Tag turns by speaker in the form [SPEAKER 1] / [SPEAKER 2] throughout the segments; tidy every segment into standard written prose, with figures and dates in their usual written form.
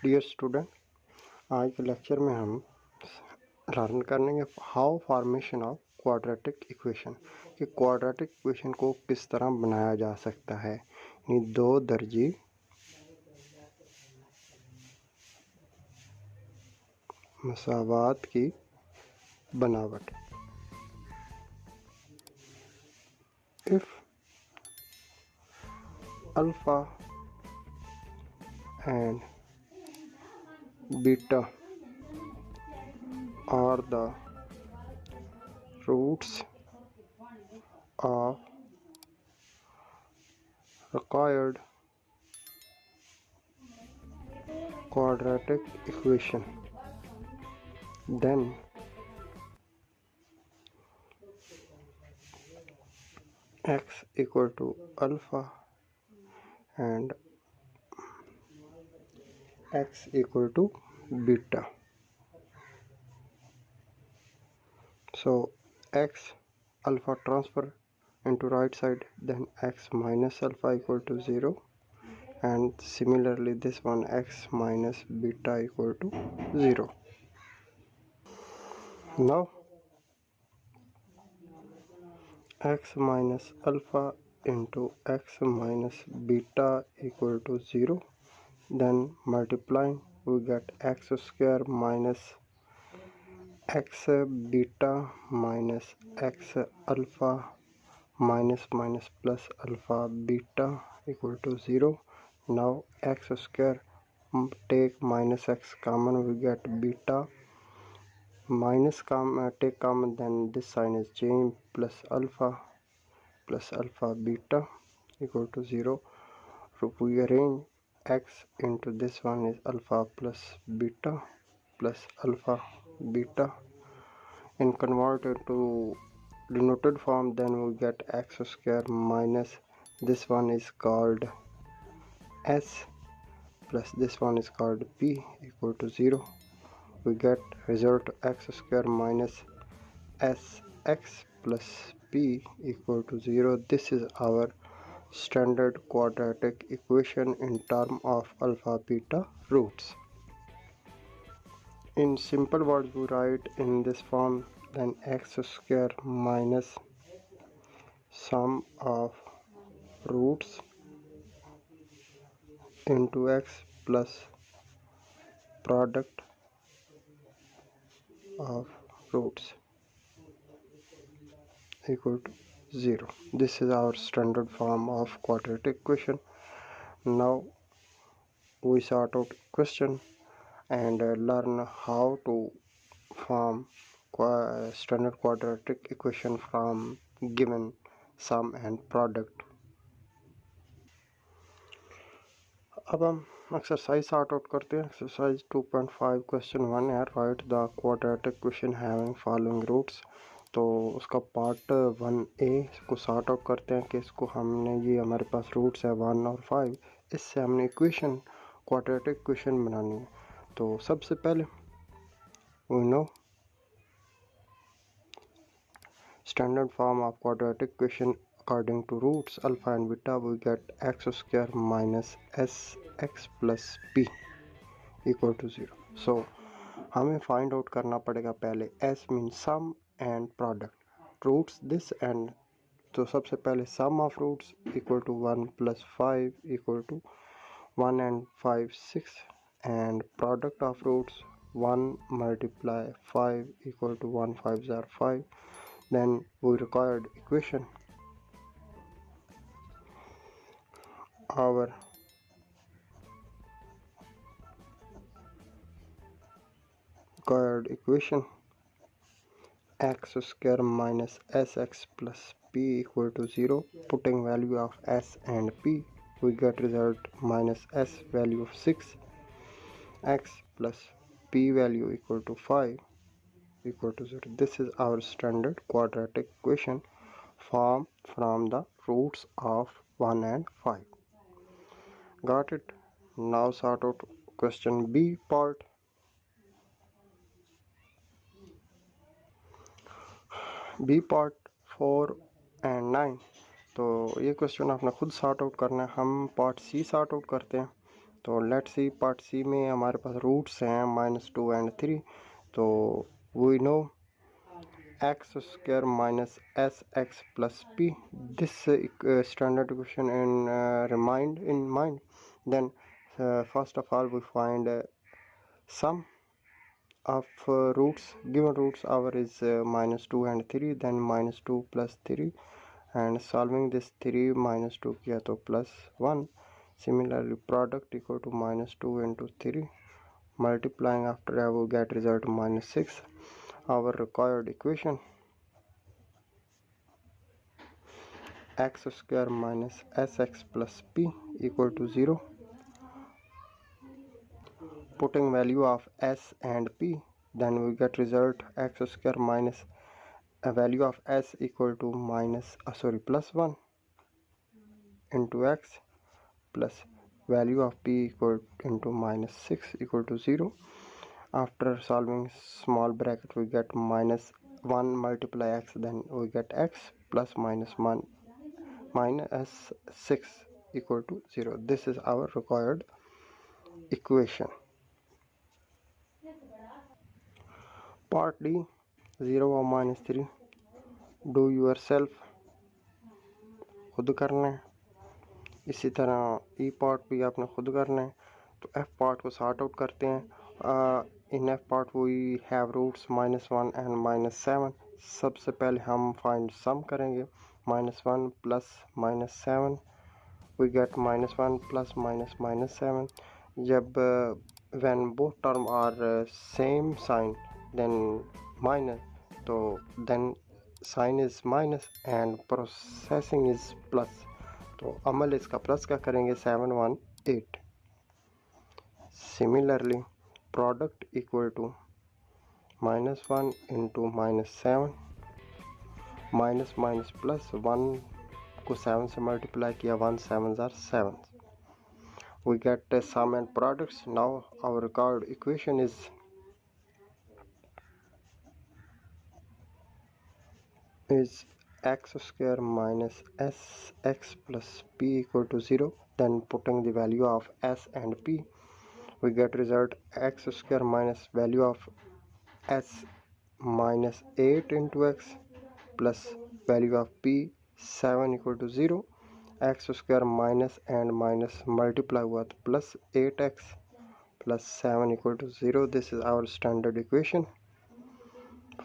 [SPEAKER 1] Dear student, आज के lecture में हम लर्न करेंगे how formation of quadratic equation कि क्वाड्रेटिक इक्वेशन को किस तरह बनाया जा सकता है। यानी दो दर्जी मसावात की बनावट। If alpha and beta are the roots of required quadratic equation, then x equal to alpha and x equal to beta. So x alpha transfer into right side, then x minus alpha equal to 0, and similarly this one x minus beta equal to 0. Now x minus alpha into x minus beta equal to 0, then multiplying we get x square minus x beta minus x alpha minus plus alpha beta equal to 0. Now x square take minus x common, we get beta minus take common, then this sign is change plus alpha beta equal to 0. So we arrange x into this one is alpha plus beta plus alpha beta and convert it to denoted form, then we get x square minus this one is called s plus this one is called p equal to 0. We get result x square minus sx plus p equal to 0. This is our standard quadratic equation in term of alpha beta roots. In simple words we write in this form, then x square minus sum of roots into x plus product of roots equal to 0. This is our standard form of quadratic equation. Now we sort out question and learn how to form standard quadratic equation from given sum and product. अब हम exercise sort out करते हैं। Exercise 2.5 question 1 है, write the quadratic equation having following roots. तो उसका part 1a को sort out करते हैं कि इसको हमने ये हमारे पास रूट्स है 1 और 5, इससे हमने इक्वेशन क्वाड्रेटिक इक्वेशन बनानी है। तो सबसे पहले we know standard form of quadratic equation according to roots alpha and beta, we get x square minus sx plus p equal to 0. So हमें find out करना पड़ेगा पहले s means sum and product roots this and, तो सबसे पहले sum of roots equal to 1 plus 5 equal to 1 and 5 6, and product of roots 1 multiply 5 equal to 1 5s are 5. Then we required equation, our required equation x square minus sx plus p equal to 0. Putting value of s and p, we get result minus s value of 6, x plus p value equal to 5 equal to 0. This is our standard quadratic equation formed from the roots of 1 and 5. Got it? Now sort out question B part. B part 4 and 9, तो ये question आपने खुद sort out करना है। हम part सी sort out करते हैं। तो लेट्स सी पार्ट सी में हमारे पास रूट्स हैं -2 and 3. तो we know x square minus sx plus p. This standard equation in mind. Then first of all we find sum of roots. Given roots our is -2 and 3. Then -2 plus 3, and solving this 3 minus 2 किया तो +1. Similarly product equal to -2 into 3. Multiplying after that we get result -6. Our required equation x square minus sx plus p equal to 0. Putting value of s and p, then we get result x square minus a value of s equal to +1 into x plus value of p equal into -6 equal to 0. After solving small bracket we get -1 multiply x, then we get x plus -1 -6 equal to 0. This is our required equation. Part D, 0 or -3. Do yourself, खुद करना है. इसी तरह ई part भी आपने खुद करना है. तो एफ पार्ट को सॉर्ट आउट करते हैं. In F part we have roots -1 and -7. सबसे पहले हम फाइंड सम करेंगे. -1 plus -7 we get -1 plus -7. जब when both term are same sign then minus, तो then sign is minus and processing is plus. तो अमल इसका प्लस का करेंगे 7 1 8. Similarly product equal to -1 into -7. Minus minus plus 1 को 7 से multiply किया, 1 7 are 7. We get sum and products. Now our required equation is x square minus sx plus p equal to 0. Then putting the value of s and p, we get result x square minus value of s minus 8 into x plus value of p 7 equal to 0. x square minus and minus multiply हुआ तो plus 8x plus 7 equal to 0. This is our standard equation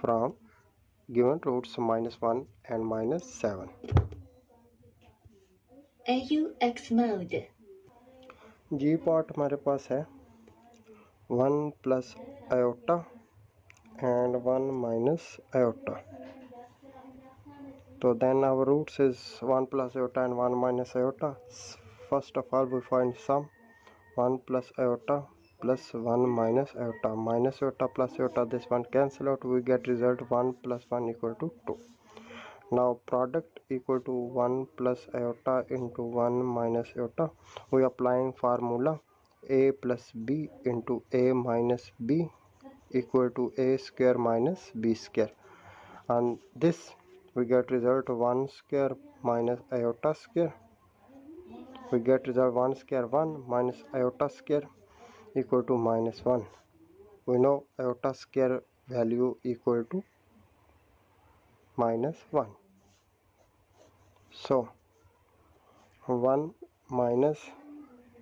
[SPEAKER 1] from given roots -1 and -7.
[SPEAKER 2] AUX mode.
[SPEAKER 1] G part हमारे पास है 1 plus iota and 1 minus iota. So then our roots is 1 plus iota and 1 minus iota. First of all we find sum. 1 plus iota plus 1 minus iota. Minus iota plus iota, this one cancel out, we get result 1 plus 1 equal to 2. Now product equal to 1 plus iota into 1 minus iota. We applying formula a plus b into a minus b equal to a square minus b square. And this we get result 1 square minus iota square. We get result 1 square 1 minus iota square equal to -1. We know iota square value equal to -1. So 1 minus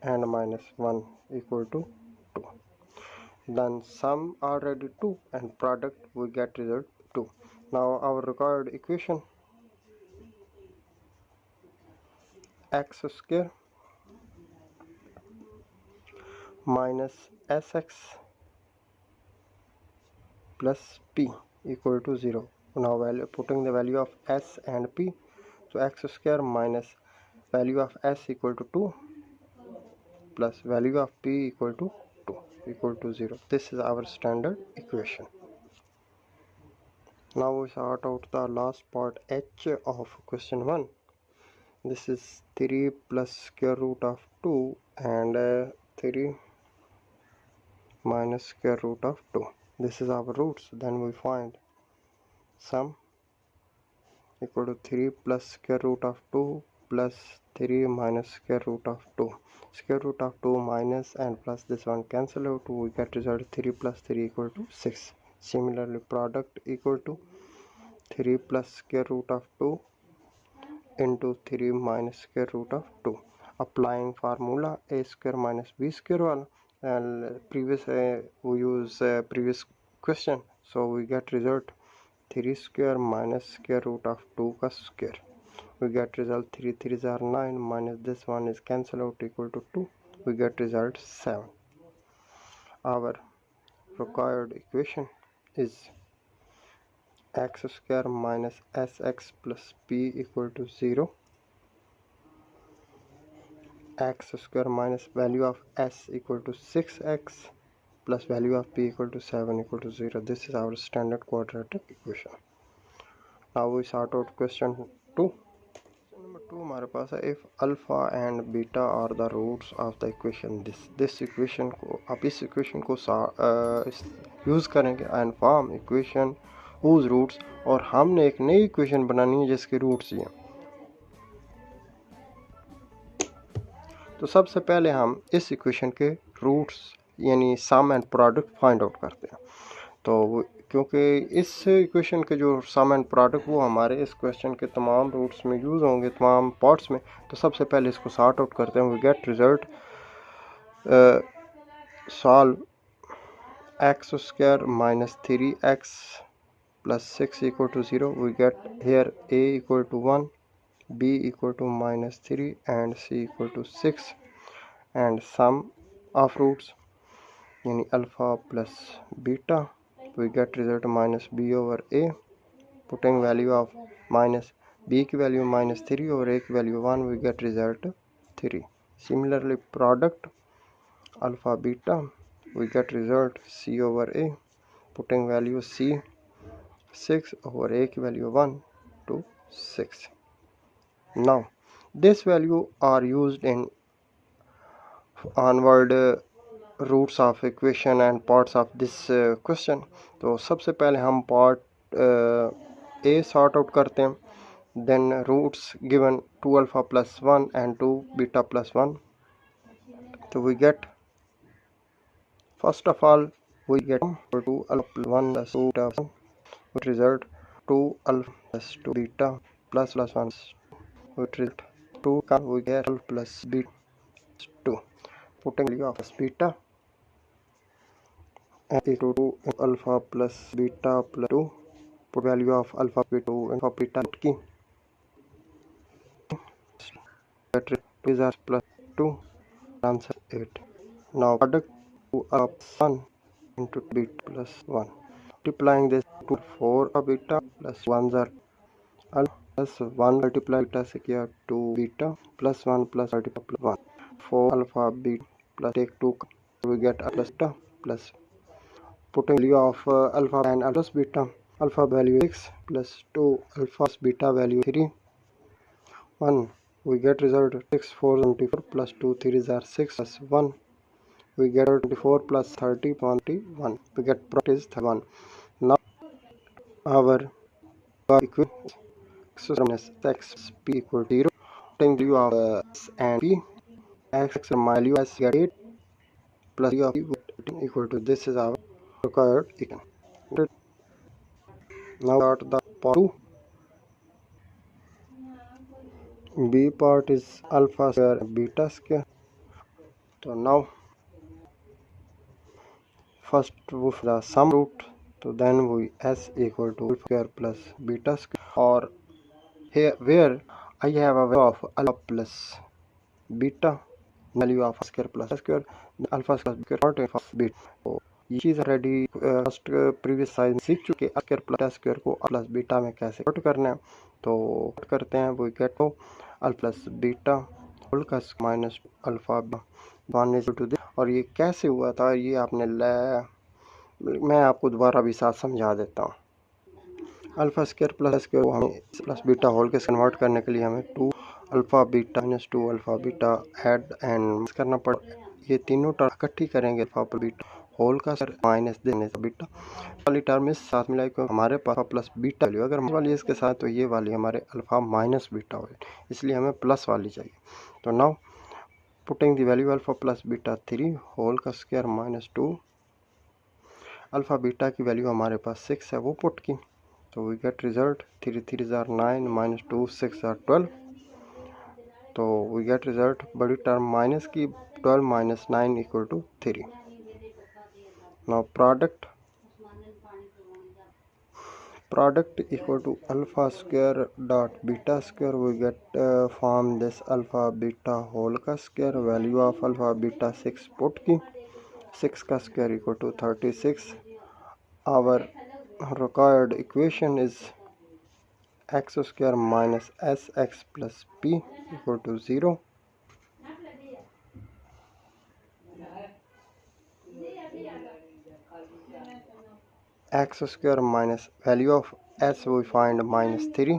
[SPEAKER 1] and -1 equal to 2. Then sum already 2 and product we get result 2. Now our required equation x square minus sx plus p equal to 0. Now putting the value of s and p, so x square minus value of s equal to 2 plus value of p equal to 2 equal to 0. This is our standard equation. Now we sort out the last part h of question 1. This is 3 plus square root of 2 and 3 minus square root of 2. This is our roots. Then we find sum equal to 3 plus square root of 2 plus 3 minus square root of 2. Square root of 2 minus and plus this one cancel out. We get result 3 plus 3 equal to 6. Similarly, product equal to 3 plus square root of 2 into 3 minus square root of 2. Applying formula a square minus b square one. And we use previous question, so we get result 3 square minus square root of 2 का square. We get result 3 3s are 9 minus this one is cancel out equal to 2. We get result 7. Our required equation is x square minus sx plus p equal to 0. X square minus value of s equal to 6x plus value of p equal to 7 equal to 0. This is our standard quadratic equation. Now we sort out question 2. Number 2 हमारे पास है if alpha and beta are the roots of the equation this equation को आप इस equation को use करेंगे and form equation whose roots, और हमने एक नई equation बनानी है जिसके roots ही हैं. तो सबसे पहले हम इस इक्वेशन के रूट्स यानी sum and product find out करते हैं. तो क्योंकि इस इक्वेशन के जो सम एंड प्रोडक्ट वो हमारे इस क्वेश्चन के तमाम रूट्स में यूज़ होंगे, तमाम पार्ट्स में, तो सबसे पहले इसको सॉर्ट आउट करते हैं. We get result solve x square minus 3x plus 6 equal to 0. We get here a equal to 1, b equal to minus 3 and c equal to 6, and sum of roots yani alpha plus beta. We get result minus b over a. Putting value of minus b की value minus 3 over a की value 1, we get result 3. Similarly, product alpha beta, we get result c over a. Putting value c 6 over a की value 1 to 6. Now this value are used in onward roots of equation and parts of this question. तो सबसे पहले हम part a sort out करते हैं, then roots given 2 alpha plus 1 and 2 beta plus 1. So we get, first of all we get 2 alpha plus 1 plus 2 beta 1, which result 2 alpha plus 2 beta plus 1, which result 2 we get alpha plus beta 2. Putting value of beta equal to alpha plus beta plus 2. Put value of alpha beta 2 and beta key. Result plus 2. Answer 8. Now product 2 alpha 1 into beta plus 1. Multiplying this to 4 beta plus 1 are alpha plus 1 multiply beta से किया 2 beta plus 1 plus beta plus 1. 4 alpha beta plus take 2, we get plus beta plus. Putting value of alpha and alpha plus beta, alpha value 6 plus 2 alpha beta value 3 1, we get result 6 4 24 plus 2 3s are 6 plus 1, we get 24 plus 30 21, we get product is 1. Now our equation is x p equal to 0. Putting value of s and p, x value as get 8 plus value of p equal to, this is our required equation. Now start the part 2. B part is alpha square beta square. So now first with the sum root, so then we s equal to alpha square plus beta square, or here where I have a value of alpha plus beta, value of square plus square, alpha plus square of beta. So ये चीज़ already first previous size में सीख चुके square plus square को plus beta में कैसे cut करना है. तो कट करते हैं, वो गेट हो अल्फा प्लस बीटा होल का minus alpha 1 is to this. और ये कैसे हुआ था ये आपने मैं आपको दोबारा भी साथ समझा देता हूँ. अल्फा स्क्वायर प्लस स्क्वायर को हमें प्लस बीटा होल के कन्वर्ट करने के लिए हमें 2 alpha beta minus 2 alpha beta add and करना पड़ा. ये तीनों टर्म इकट्ठी करेंगे अल्फा बीटा होल का स्क्वायर माइनस देने से बीटा वाली टर्म इस साथ मिलाई क्योंकि हमारे पास प्लस बीटा वैल्यू अगर वाली इसके साथ तो ये वाली हमारे अल्फा माइनस बीटा हो, इसलिए हमें प्लस वाली चाहिए। तो now putting the value alpha plus beta 3 whole का स्क्वायर माइनस 2, अल्फा बीटा की वैल्यू हमारे पास 6 है वो पुट की, तो वी गेट रिजल्ट 3 3 9 माइनस 2 6 12, तो वी गेट रिजल्ट बड़ी टर्म माइनस की 12 minus 9 equal to 3। Now product equal to alpha square dot beta square, we get from this alpha beta whole का square, value of alpha beta 6 put की, 6 का square equal to 36। our required equation is x square minus sx plus p equal to 0। x square minus value of s we find minus 3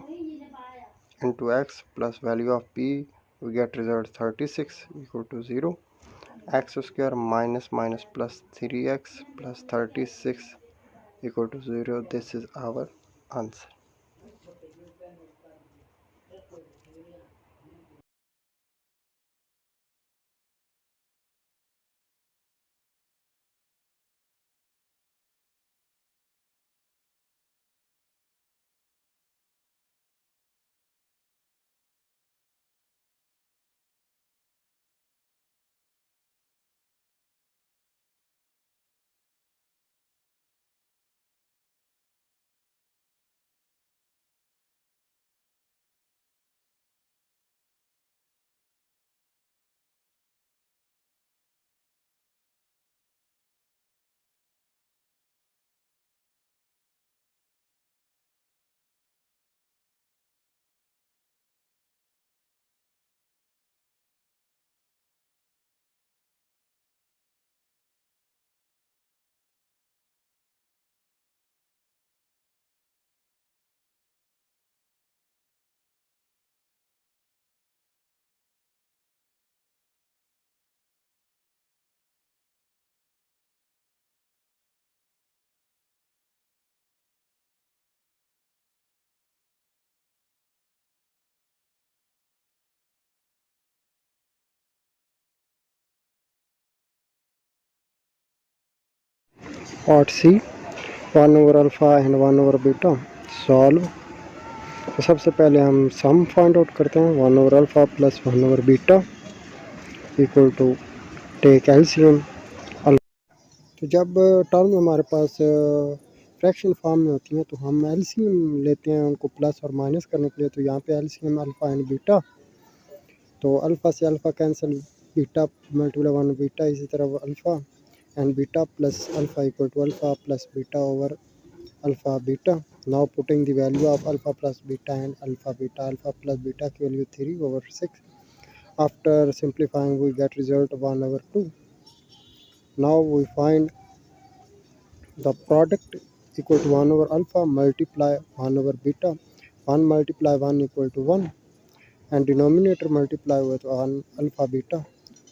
[SPEAKER 1] into x plus value of p, we get result 36 equal to 0। x square minus minus plus 3x plus 36 equal to 0, this is our answer। Part C 1 over alpha and 1 over beta solve. तो सबसे पहले हम sum find out करते हैं, 1 over alpha plus 1 over beta equal to take LCM. तो जब term हमारे पास fraction form में होती हैं तो हम एलसीएम लेते हैं उनको प्लस और माइनस करने के लिए। तो यहाँ पे एलसीएम अल्फ़ा एंड बीटा, तो अल्फ़ा से alpha cancel, beta multiply 1 beta, इसी तरह alpha and beta plus alpha equal to alpha plus beta over alpha beta. Now putting the value of alpha plus beta and alpha beta, alpha plus beta की value 3 over 6। After simplifying we get result 1 over 2। Now we find the product equal to 1 over alpha multiply 1 over beta, 1 multiply 1 equal to 1, and denominator multiply with 1 alpha beta,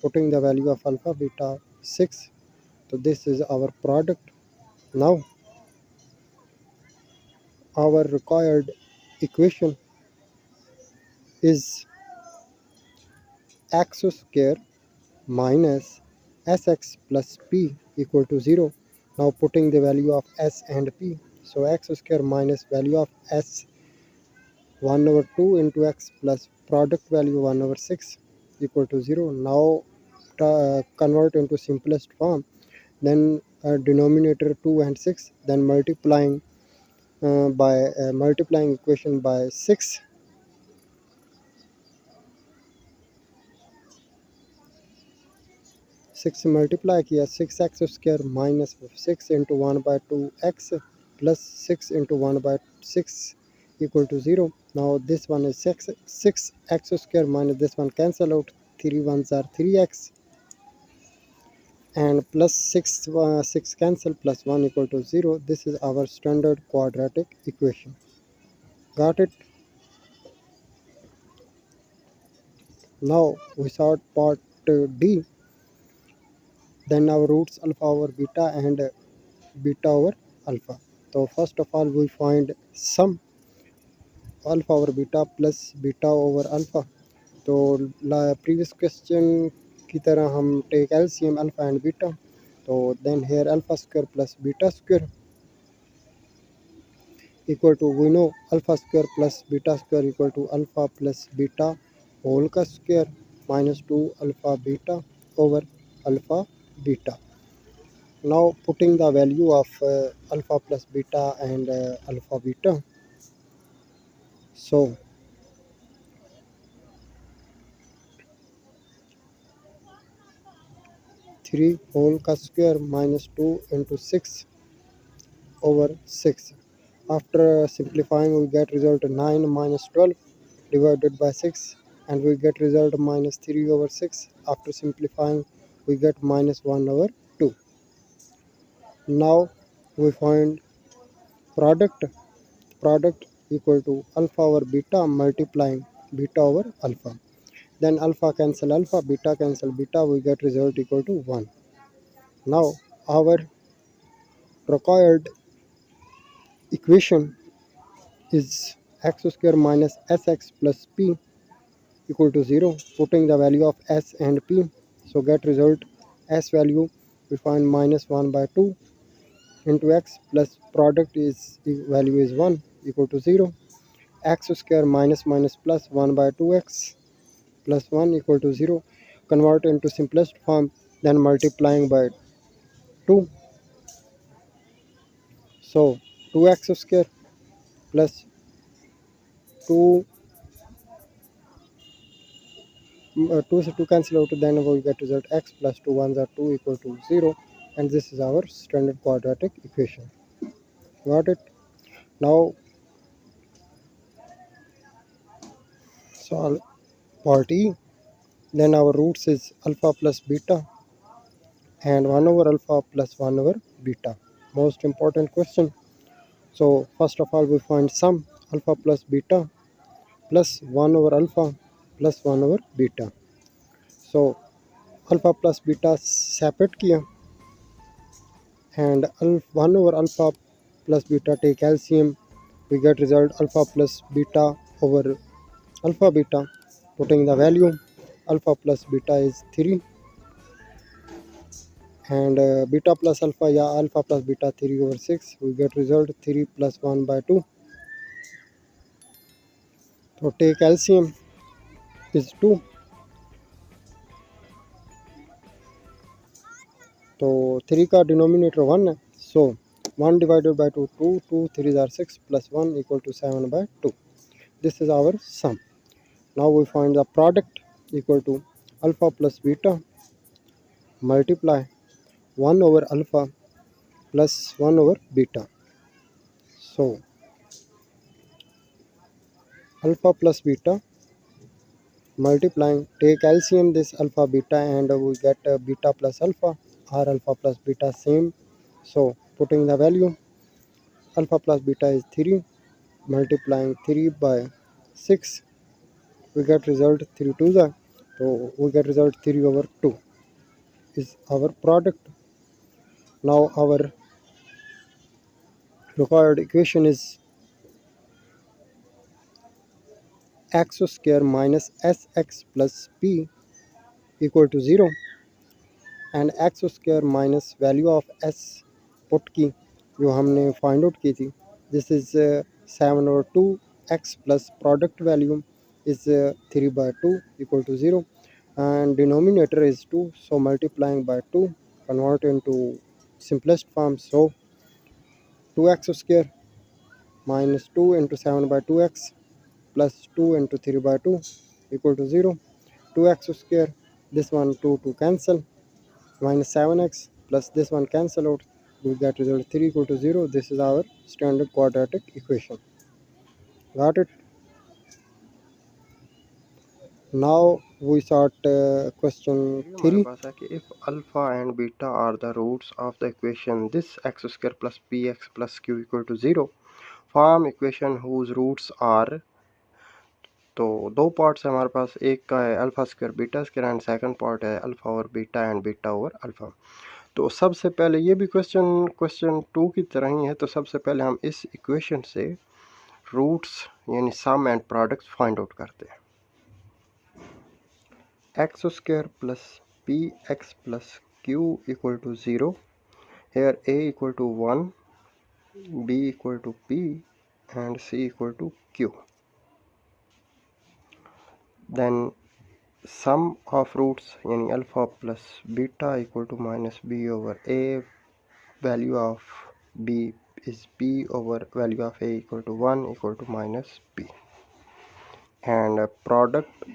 [SPEAKER 1] putting the value of alpha beta 6. So this is our product. Now our required equation is x square minus sx plus p equal to 0. Now putting the value of s and p, so x square minus value of s 1 over 2 into x plus product value 1 over 6 equal to 0. Now convert into simplest form, then denominator 2 and 6, then multiplying by multiplying equation by 6, 6 multiply किया, 6x square minus 6 into 1 by 2x plus 6 into 1 by 6 equal to 0. Now this one is 6x square minus this one cancel out, 3 ones are 3x, and plus 6 cancel, plus 1 equal to 0. This is our standard quadratic equation. Got it? Now we start part D. then our roots alpha over beta and beta over alpha. So first of all we find sum alpha over beta plus beta over alpha. तो previous question की तरह हम take LCM alpha and beta. तो then here alpha square plus beta square equal to, we know alpha square plus beta square equal to alpha plus beta whole का square minus 2 alpha beta over alpha beta. Now putting the value of alpha plus beta and alpha beta. So 3 whole का square minus 2 into 6 over 6. After simplifying we get result 9 minus 12 divided by 6, and we get result minus 3 over 6. After simplifying we get minus 1 over 2. Now we find product equal to alpha over beta multiplying beta over alpha. Then alpha cancel alpha, beta cancel beta, we get result equal to 1. Now our required equation is x square minus sx plus p equal to 0, putting the value of s and p. So get result s value we find minus 1 by 2 into x plus product is value is 1 equal to 0. X square minus minus plus 1 by 2x plus 1 equal to 0. Convert into simplest form, then multiplying by 2. So 2x square plus 2 2 से 2 cancel out, then we get result x plus 2 1s are 2 equal to 0, and this is our standard quadratic equation. Got it? Now solve part E. Then our roots is alpha plus beta and 1 over alpha plus 1 over beta. Most important question. So first of all we find sum alpha plus beta plus 1 over alpha plus 1 over beta. So alpha plus beta separate किया and 1 over alpha plus beta take LCM, we get result alpha plus beta over alpha beta. Putting the value alpha plus beta is 3 and beta plus alpha, yeah, alpha plus beta 3 over 6, we get result 3 plus 1 by 2. So take LCM is 2. So 3 का denominator 1 है, so 1 divided by 2 2, 2 3 are 6 plus 1 equal to 7 by 2. This is our sum. Now we find the product equal to alpha plus beta multiply 1 over alpha plus 1 over beta. So alpha plus beta multiplying, take LCM this alpha beta and we get beta plus alpha or alpha plus beta same. So putting the value alpha plus beta is 3 multiplying 3 by 6, we get result 3 2s are, so we get result 3 over 2 is our product. Now our required equation is x square minus sx plus p equal to 0 and x square minus value of s put की जो हमने find out की थी, this is 7 over 2 x plus product value is 3 by 2 equal to 0 and denominator is 2, so multiplying by 2 convert into simplest form, so 2x square minus 2 into 7 by 2x plus 2 into 3 by 2 equal to 0. 2x square, this one 2 to cancel, minus 7x plus this one cancel out, we get result 3 equal to 0. This is our standard quadratic equation. Got it? Now we start question 3. If alpha and beta are the roots of the equation this x square plus px plus q equal to 0, form equation whose roots are तो दो parts है हमारे पास, एक का है alpha square beta square and second part है alpha over beta and beta over alpha. तो सबसे पहले ये भी क्वेश्चन 2 की तरह ही है, तो सबसे पहले हम इस इक्वेशन से रूट्स यानी sum and product find out करते हैं। X square plus p x plus q equal to 0, here a equal to 1, b equal to p and c equal to q. Then sum of roots यानी alpha plus beta equal to minus B over a, value of b is p over value of a equal to 1 equal to minus p, and product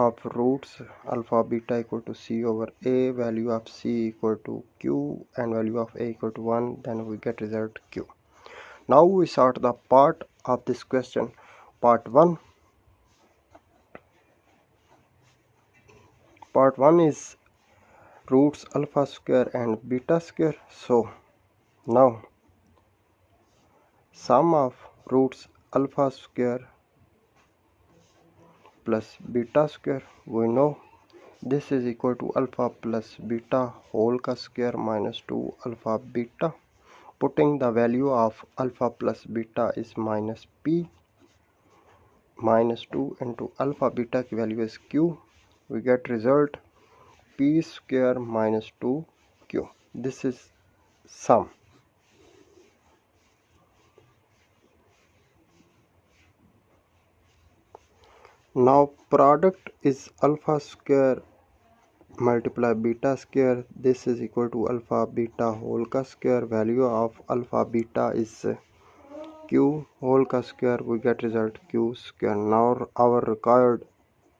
[SPEAKER 1] of roots alpha beta equal to c over a, value of c equal to q and value of a equal to 1, then we get result q. Now we sort the part of this question. Part 1 is roots alpha square and beta square. So now sum of roots alpha square plus beta square, we know this is equal to alpha plus beta whole ka square minus 2 alpha beta. Putting the value of alpha plus beta is minus p, minus 2 into alpha beta की value is q, we get result p square minus 2q. This is sum. Now product is alpha square multiply beta square, this is equal to alpha beta whole ka square, value of alpha beta is q whole ka square, we get result q square. Now our required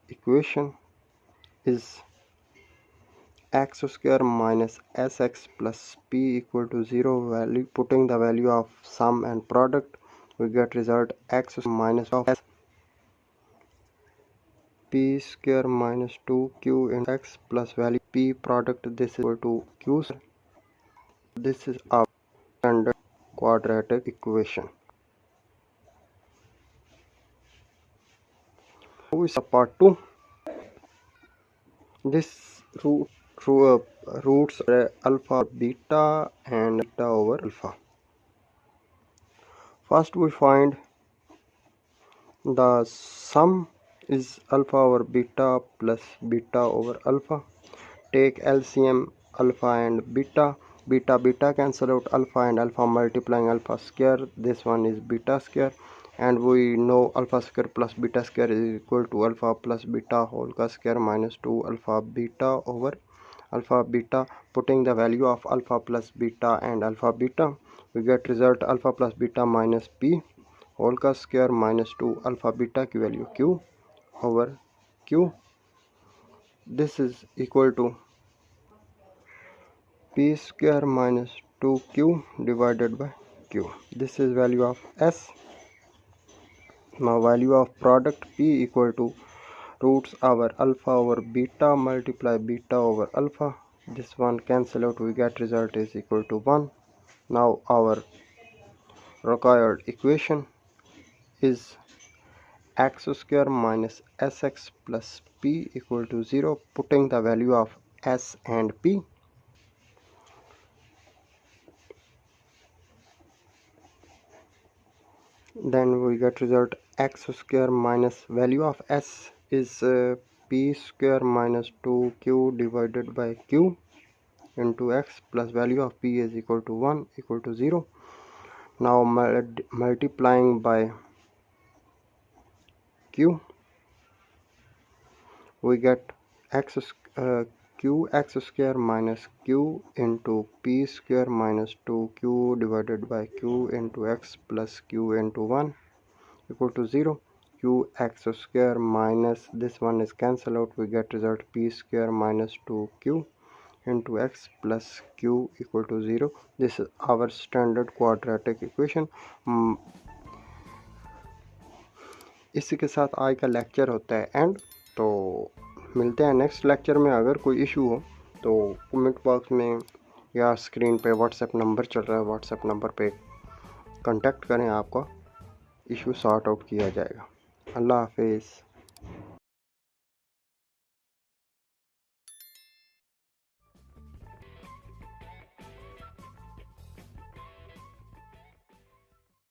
[SPEAKER 1] equation is x square minus sx plus p equal to 0, value putting the value of sum and product, we get result x minus of s p square minus 2q into x plus value p product, this is equal to q. This is our standard quadratic equation. Now is part 2. This roots are alpha beta and beta over alpha. First we find the sum is alpha over beta plus beta over alpha. Take LCM alpha and beta. Beta cancel out alpha and alpha multiplying alpha square, this one is beta square, and we know alpha square plus beta square is equal to alpha plus beta whole ka square minus 2 alpha beta over alpha beta. Putting the value of alpha plus beta and alpha beta, we get result alpha plus beta minus p whole का square minus 2 alpha beta की value q over q. This is equal to p square minus 2q divided by q. This is value of s. Now value of product p equal to roots over alpha over beta multiply beta over alpha. This one cancel out, we get result is equal to 1. Now our required equation is x square minus sx plus p equal to 0, putting the value of s and p. Then we get result x square minus value of s is p square minus 2q divided by q into x plus value of p is equal to 1 equal to 0. Now multiplying by q, we get qx square minus q into p square minus 2q divided by q into x plus q into 1 equal to 0. Qx square minus this one is cancel out, we get result p square minus 2q into x plus q equal to 0. This is our standard quadratic equation. इसी के साथ आज का lecture होता है and. तो मिलते हैं नेक्स्ट लेक्चर में। अगर कोई इशू हो तो कमेंट बॉक्स में या स्क्रीन पे व्हाट्सएप नंबर चल रहा है, व्हाट्सएप नंबर पे कांटेक्ट करें, आपका इशू सॉर्ट आउट किया जाएगा। अल्लाह हाफिज़।